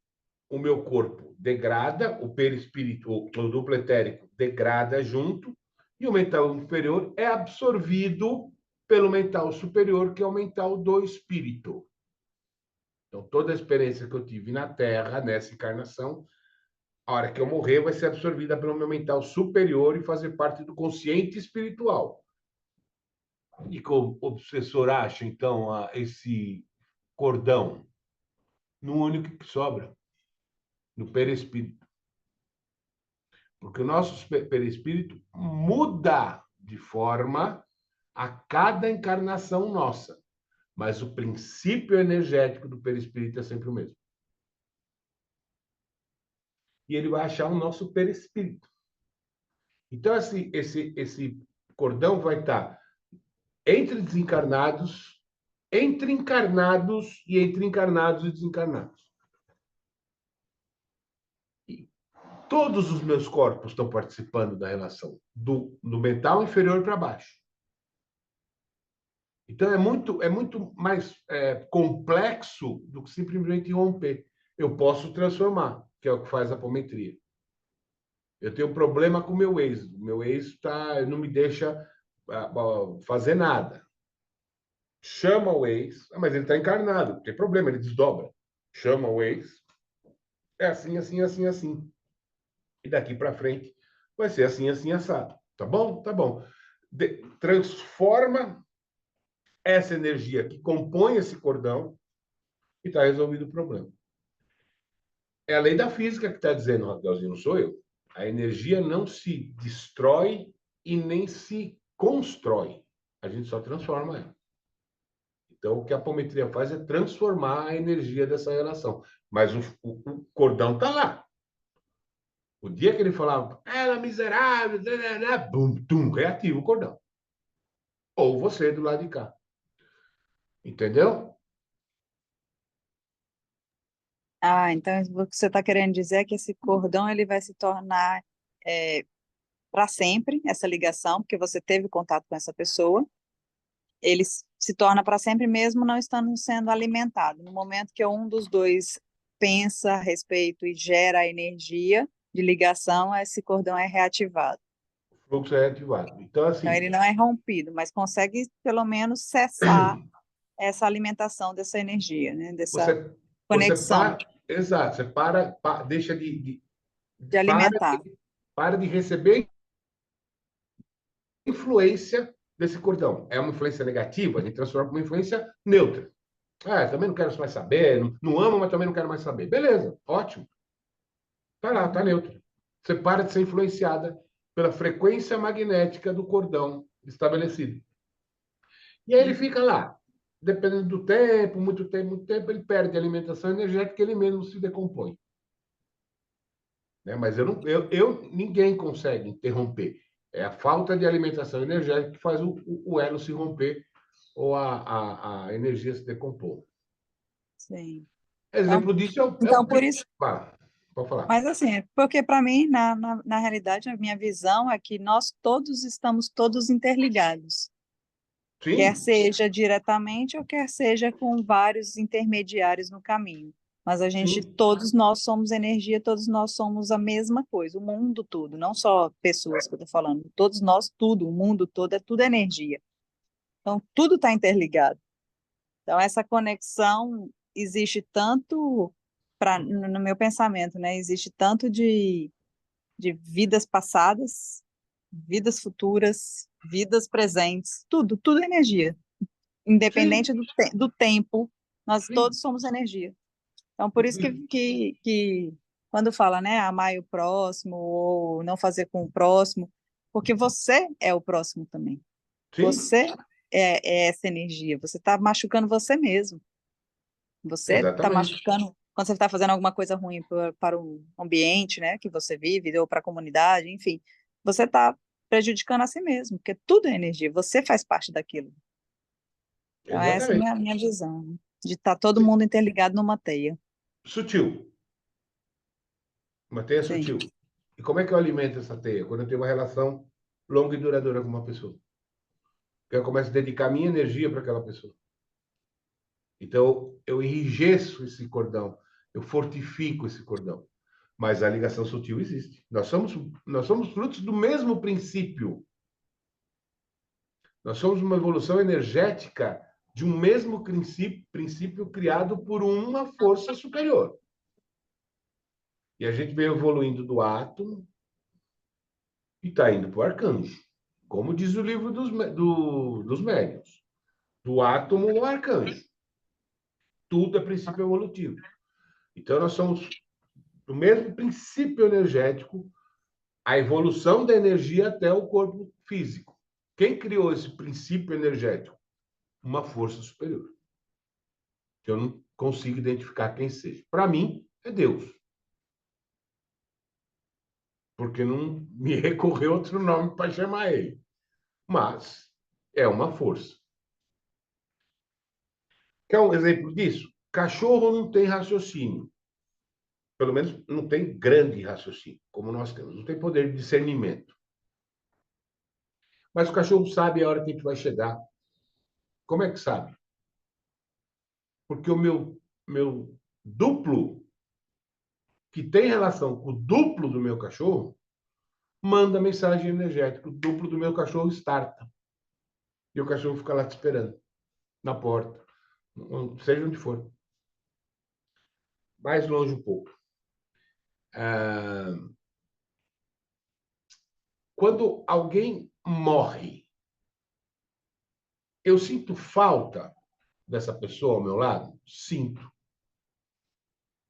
o meu corpo degrada, o perispírito, o duplo etérico degrada junto, e o mental inferior é absorvido pelo mental superior, que é o mental do espírito. Então, toda a experiência que eu tive na Terra, nessa encarnação, a hora que eu morrer, vai ser absorvida pelo meu mental superior e fazer parte do consciente espiritual. E como o obsessor acha, então, esse cordão no único que sobra, no perispírito. Porque o nosso perispírito muda de forma a cada encarnação nossa. Mas o princípio energético do perispírito é sempre o mesmo. E ele vai achar o nosso perispírito. Então, esse cordão vai estar entre desencarnados, entre encarnados e entre encarnados e desencarnados. E todos os meus corpos estão participando da relação, do mental inferior para baixo. Então, é muito mais complexo do que simplesmente romper. Eu posso transformar, que é o que faz a apometria. Eu tenho um problema com o meu ex. O meu ex não me deixa fazer nada. Chama o ex, mas ele está encarnado, não tem problema, ele desdobra. Chama o ex, é assim, assim, assim, assim. E daqui para frente vai ser assim, assim, assado. Tá bom? Tá bom. Transforma essa energia que compõe esse cordão e está resolvido o problema. É a lei da física que está dizendo, Raquelzinho, não sou eu. A energia não se destrói e nem se constrói. A gente só transforma ela. Então, o que a apometria faz é transformar a energia dessa relação. Mas o cordão está lá. O dia que ele falava, ela é miserável, bum, tum, reativa o cordão. Ou você do lado de cá. Entendeu? Ah, então o que você está querendo dizer é que esse cordão ele vai se tornar para sempre, essa ligação, porque você teve contato com essa pessoa, ele se torna para sempre mesmo não estando sendo alimentado. No momento que um dos dois pensa a respeito e gera a energia de ligação, esse cordão é reativado. O fluxo é ativado. Então, Então, assim, ele não é rompido, mas consegue, pelo menos, cessar essa alimentação dessa energia, né? Dessa você, você conexão para, exato, você deixa de para, alimentar. para de receber influência desse cordão. É uma influência negativa, a gente transforma uma influência neutra. Ah, também não quero mais saber, não amo, mas também não quero mais saber. Beleza, ótimo. Tá lá, tá neutro. Você para de ser influenciada pela frequência magnética do cordão estabelecido. E aí ele fica lá. Dependendo do tempo, muito tempo, ele perde alimentação energética e ele mesmo se decompõe. Né? Mas ninguém consegue interromper. É a falta de alimentação energética que faz o elo se romper ou a energia se decompor. Sim. Então, Exemplo disso é então o por isso. pode falar. Mas assim, porque para mim, na realidade, a minha visão é que nós todos estamos todos interligados, quer Sim, seja diretamente ou quer seja com vários intermediários no caminho. Mas a gente, sim, todos nós somos energia, todos nós somos a mesma coisa, o mundo todo, não só pessoas que eu estou falando, todos nós, tudo, o mundo todo, é tudo energia. Então, tudo está interligado. Então, essa conexão existe tanto, no meu pensamento, né? Existe tanto de vidas passadas, vidas futuras, vidas presentes, tudo é energia. sim, Independente do tempo, nós sim. todos somos energia. Então, por isso que quando fala, né, amar o próximo ou não fazer com o próximo, porque você é o próximo também. Sim, Você é essa energia. Você está machucando você mesmo. Você está exatamente. machucando quando você está fazendo alguma coisa ruim para o ambiente, né, que você vive, ou para a comunidade, enfim. Você está prejudicando a si mesmo, porque tudo é energia. Você faz parte daquilo. Então, essa é a Exatamente. minha visão, né, de estar todo mundo interligado numa teia. Sutil. Uma teia Sim. sutil. E como é que eu alimento essa teia? Quando eu tenho uma relação longa e duradoura com uma pessoa. Que eu começo a dedicar minha energia para aquela pessoa. Então, eu enrijeço esse cordão, eu fortifico esse cordão. Mas a ligação sutil existe. Nós somos frutos do mesmo princípio. Nós somos uma evolução energética de um mesmo princípio criado por uma força superior. E a gente veio evoluindo do átomo e está indo para o arcanjo. Como diz o livro dos médiuns. Do átomo ao arcanjo. Tudo é princípio evolutivo. Então, nós somos do mesmo princípio energético, a evolução da energia até o corpo físico. Quem criou esse princípio energético? Uma força superior. Que eu não consigo identificar quem seja. Para mim, é Deus. Porque não me recorreu outro nome para chamar ele. Mas é uma força. Quer um exemplo disso? Cachorro não tem raciocínio. Pelo menos não tem grande raciocínio, como nós temos. Não tem poder de discernimento. Mas o cachorro sabe a hora que a gente vai chegar. Como é que sabe? Porque o meu duplo, que tem relação com o duplo do meu cachorro, manda mensagem energética. O duplo do meu cachorro starta. E o cachorro fica lá te esperando, na porta, seja onde for. Mais longe um pouco. Quando alguém morre, eu sinto falta dessa pessoa ao meu lado? Sinto.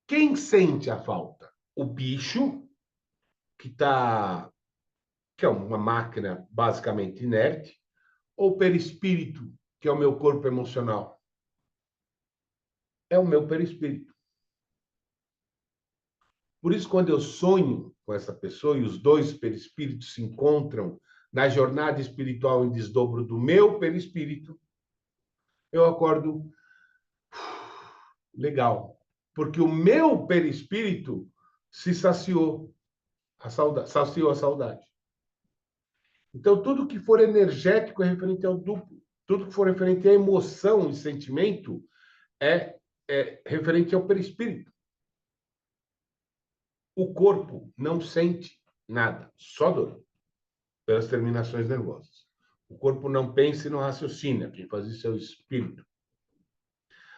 Quem sente a falta? O bicho, que é uma máquina basicamente inerte, ou o perispírito, que é o meu corpo emocional? É o meu perispírito. Por isso, quando eu sonho com essa pessoa e os dois perispíritos se encontram na jornada espiritual em desdobro do meu perispírito, eu acordo legal. porque o meu perispírito se saciou saciou a saudade. Então, tudo que for energético é referente ao duplo. Tudo que for referente à emoção e sentimento é referente ao perispírito. O corpo não sente nada, só dor, pelas terminações nervosas. O corpo não pensa e não raciocina. Quem faz isso é o espírito.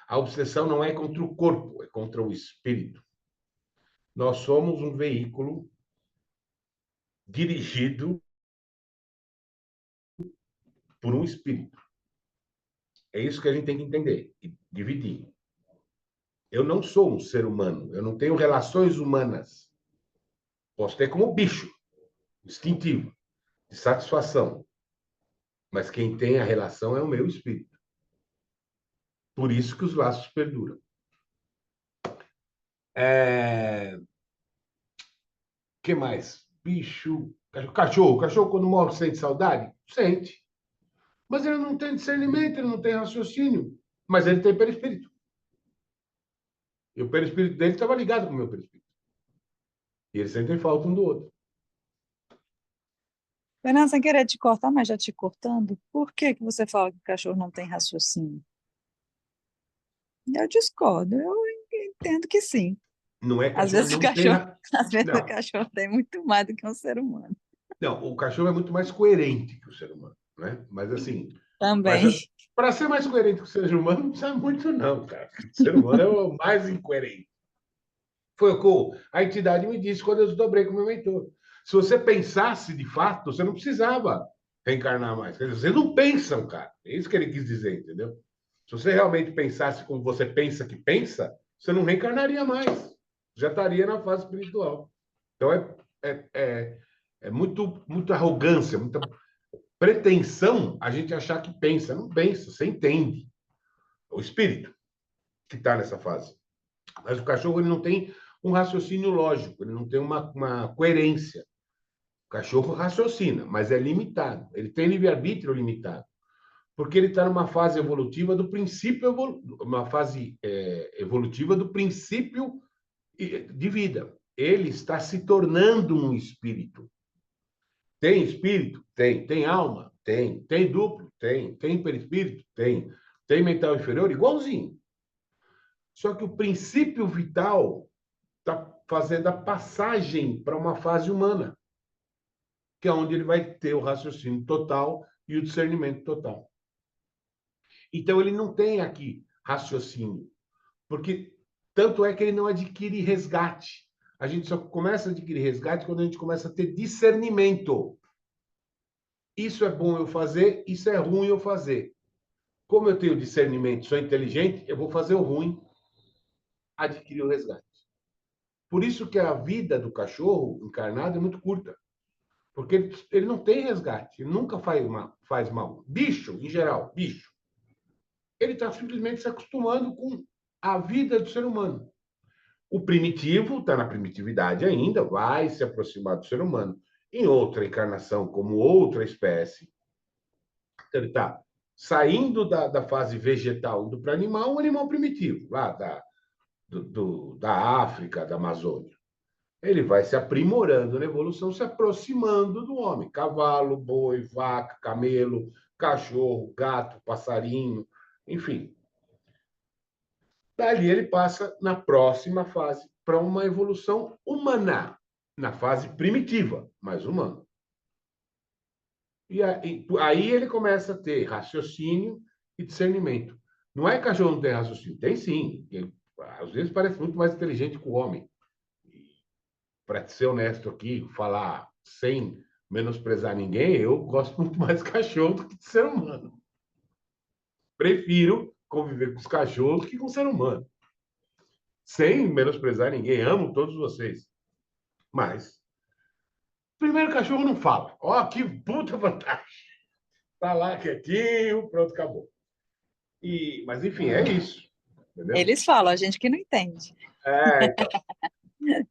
A obsessão não é contra o corpo, é contra o espírito. Nós somos um veículo dirigido por um espírito. É isso que a gente tem que entender e dividir. Eu não sou um ser humano, eu não tenho relações humanas. Posso ter como bicho, instintivo, de satisfação. Mas quem tem a relação é o meu espírito. Por isso que os laços perduram. Que mais? Bicho, cachorro. Cachorro, quando morre, sente saudade? Sente. Mas ele não tem discernimento, ele não tem raciocínio. Mas ele tem perispírito. E o perispírito dele estava ligado com o meu perispírito. E eles sentem falta um do outro. Fernanda, sem querer te cortar, mas já te cortando, por que que você fala que o cachorro não tem raciocínio? Eu discordo, eu entendo que sim. Não é Às cachorro, vezes o não tem. cachorro, às vezes o Não, cachorro tem muito mais do que um ser humano. não, o cachorro é muito mais coerente que o ser humano, né? Mas assim, Também. para ser mais coerente que o ser humano, não precisa muito, não, cara. O ser humano é o mais incoerente. Foi o que a entidade me disse quando eu desdobrei com o meu mentor. Se você pensasse de fato, você não precisava reencarnar mais. Quer dizer, vocês não pensam, cara. É isso que ele quis dizer, entendeu? Se você realmente pensasse como você pensa que pensa, você não reencarnaria mais. Já estaria na fase espiritual. Então é muita arrogância, muita pretensão a gente achar que pensa. Não pensa, você entende. O espírito que está nessa fase. Mas o cachorro ele não tem um raciocínio lógico, ele não tem uma coerência. O cachorro raciocina, mas é limitado. Ele tem livre-arbítrio limitado. Porque ele está numa fase evolutiva do princípio, uma fase evolutiva do princípio de vida. Ele está se tornando um espírito. Tem espírito? Tem. Tem alma? Tem. Tem duplo? Tem. Tem perispírito? Tem. Tem mental inferior? Igualzinho. Só que o princípio vital está fazendo a passagem para uma fase humana, que é onde ele vai ter o raciocínio total e o discernimento total. Então, ele não tem aqui raciocínio, porque tanto é que ele não adquire resgate. A gente só começa a adquirir resgate quando a gente começa a ter discernimento. Isso é bom eu fazer, isso é ruim eu fazer. Como eu tenho discernimento, sou inteligente, eu vou fazer o ruim, adquirir o resgate. Por isso que a vida do cachorro encarnado é muito curta. Porque ele não tem resgate, ele nunca faz mal. Bicho, em geral, bicho. Ele está simplesmente se acostumando com a vida do ser humano. O primitivo está na primitividade ainda, vai se aproximar do ser humano. Em outra encarnação, como outra espécie, ele está saindo da fase vegetal, indo para animal, um animal primitivo, lá da África, da Amazônia. Ele vai se aprimorando na evolução, se aproximando do homem. Cavalo, boi, vaca, camelo, cachorro, gato, passarinho, enfim. Dali ele passa na próxima fase para uma evolução humana, na fase primitiva, mas humana. E aí ele começa a ter raciocínio e discernimento. Não é que cachorro não tem raciocínio, tem sim. Ele, às vezes parece muito mais inteligente que o homem. Para ser honesto aqui, falar sem menosprezar ninguém, eu gosto muito mais de cachorro do que de ser humano. Prefiro conviver com os cachorros que com o ser humano. Sem menosprezar ninguém, amo todos vocês. Mas, primeiro, cachorro não fala. Ó, que puta vantagem. Tá lá quietinho, pronto, acabou. Mas, enfim, é isso. Entendeu? Eles falam, a gente que não entende. Então.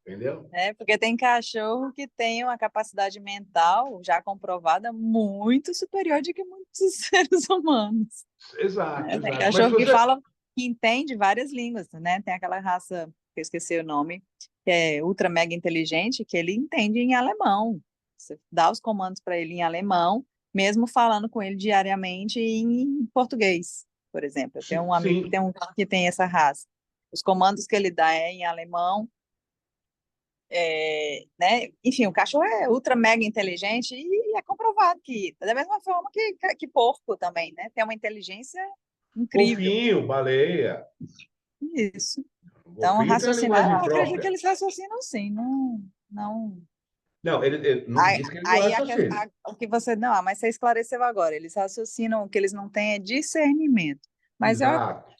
Entendeu? Porque tem cachorro que tem uma capacidade mental já comprovada muito superior de que muitos seres humanos. Exato, Tem exato. cachorro que fala que entende várias línguas, né? Tem aquela raça, que eu esqueci o nome, que é ultra mega inteligente, que ele entende em alemão. Você dá os comandos para ele em alemão, mesmo falando com ele diariamente em português, por exemplo. Eu tenho um amigo Sim, que tem essa raça. Os comandos que ele dá é em alemão, né? Enfim, o cachorro é ultra mega inteligente e é comprovado que, da mesma forma que porco também, né? Tem uma inteligência incrível. golfinho, baleia. Isso. O Então, golfinho tem a raciocinar, eu linguagem acredito que própria. eles raciocinam sim, não, não. Não, ele não Aí, diz que ele não aí raciocina. o que você, não, mas você esclareceu agora, eles raciocinam, o que eles não têm é discernimento. Mas Exato.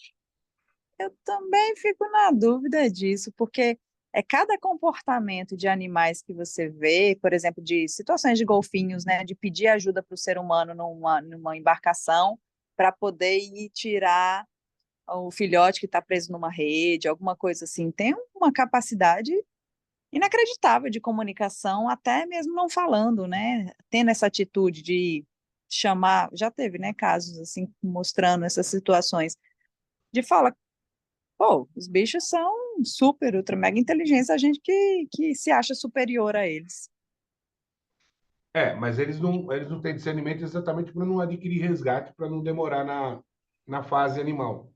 eu também fico na dúvida disso, porque é cada comportamento de animais que você vê, por exemplo, de situações de golfinhos, né, de pedir ajuda para o ser humano numa embarcação para poder ir tirar o filhote que está preso numa rede, alguma coisa assim, tem uma capacidade inacreditável de comunicação, até mesmo não falando, né? Tendo essa atitude de chamar, já teve, né, casos assim mostrando essas situações de fala, pô, os bichos são super, ultra, mega inteligentes, a gente que se acha superior a eles. Mas eles não têm discernimento exatamente para não adquirir resgate, para não demorar na fase animal,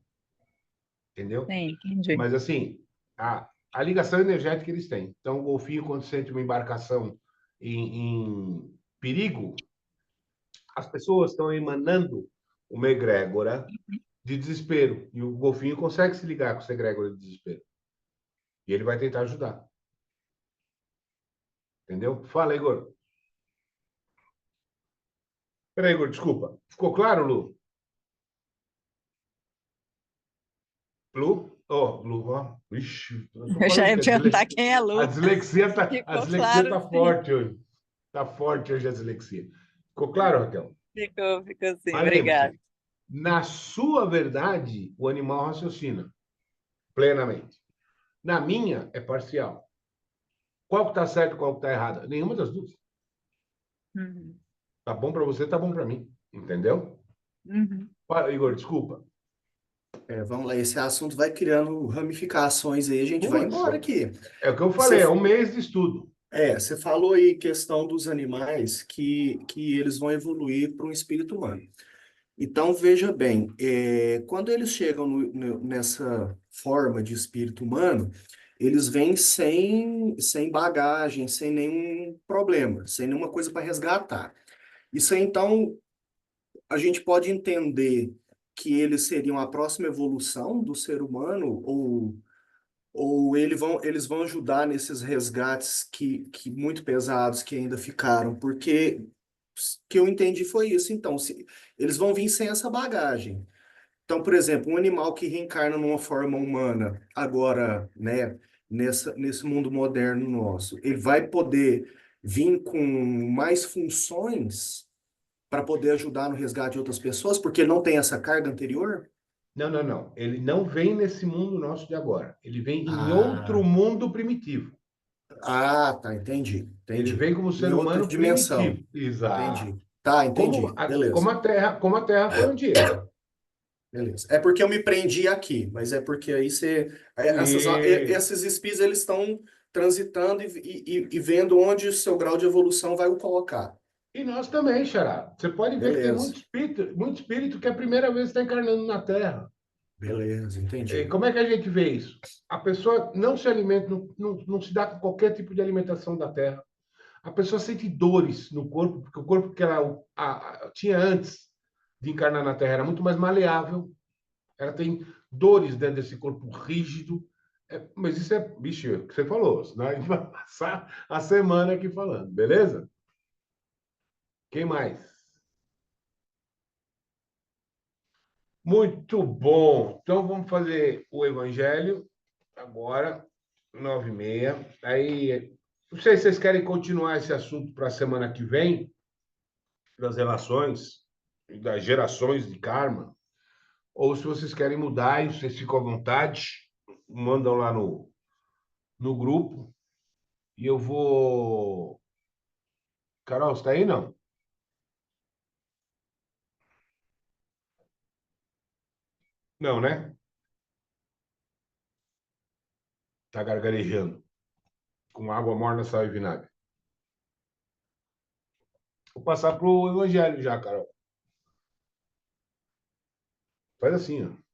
entendeu? Sim, entendi. Mas assim, a ligação energética eles têm. Então, o golfinho, quando sente uma embarcação em perigo, as pessoas estão emanando uma egrégora de desespero. E o golfinho consegue se ligar com essa egrégora de desespero. E ele vai tentar ajudar. Entendeu? Fala, Igor. Peraí, Igor, desculpa. Ficou claro, Lu? Lu? Ó, Lu, ó. Ixi, eu tô Eu já falando ia que perguntar quem é Lu. a Ficou dislexia claro, tá sim. forte hoje. Tá forte hoje a dislexia. Ficou claro, Raquel? Ficou sim, Mas obrigada. lembre-se, na sua verdade, o animal raciocina plenamente. Na minha, é parcial. Qual que tá certo, qual que tá errado? Nenhuma das duas. Uhum, Tá bom para você, tá bom para mim. Entendeu? uhum. Fala, Igor, desculpa. Vamos lá, esse assunto vai criando ramificações aí, a gente vai Putz, embora aqui. é o que eu Você, falei, é um mês de estudo. você falou aí questão dos animais que eles vão evoluir para um espírito humano. Então, veja bem, quando eles chegam nessa forma de espírito humano, eles vêm sem bagagem, sem nenhum problema, sem nenhuma coisa para resgatar. Isso aí, então, a gente pode entender que eles seriam a próxima evolução do ser humano, ou eles vão ajudar nesses resgates que muito pesados que ainda ficaram, porque que eu entendi foi isso. Então, eles vão vir sem essa bagagem. Então, por exemplo, um animal que reencarna numa forma humana, agora, né, nesse mundo moderno nosso, ele vai poder vir com mais funções para poder ajudar no resgate de outras pessoas, porque ele não tem essa carga anterior? Não, não, não. Ele não vem nesse mundo nosso de agora. Ele vem em outro Ah, mundo primitivo. tá, entendi, Ele entendi. vem como Em ser outra humano dimensão. primitivo. Exato. Entendi. Tá, entendi. Beleza. Como a Terra foi onde ele. Beleza. É porque eu me prendi aqui, mas é porque aí E, esses espíritos eles estão transitando e vendo onde o seu grau de evolução vai o colocar. e nós também, Xará. Você pode ver que tem Beleza. muito espírito que é a primeira vez que está encarnando na Terra. Beleza, E entendi. como é que a gente vê isso? A pessoa não se alimenta, não se dá com qualquer tipo de alimentação da Terra. A pessoa sente dores no corpo, porque o corpo que ela tinha antes de encarnar na Terra era muito mais maleável. Ela tem dores dentro desse corpo rígido. Mas isso é, bicho, é o que você falou, senão a gente vai passar a semana aqui falando, beleza? Quem mais? Muito bom. Então vamos fazer o Evangelho agora, 9h30. Aí, não sei se vocês querem continuar esse assunto para a semana que vem, das relações, das gerações de karma, ou se vocês querem mudar, e vocês ficam à vontade, mandam lá no grupo, e eu vou. Carol, está aí? Não? Não, né? Tá gargarejando. Com água morna, sal e vinagre. Vou passar pro evangelho já, Carol. Faz assim, ó.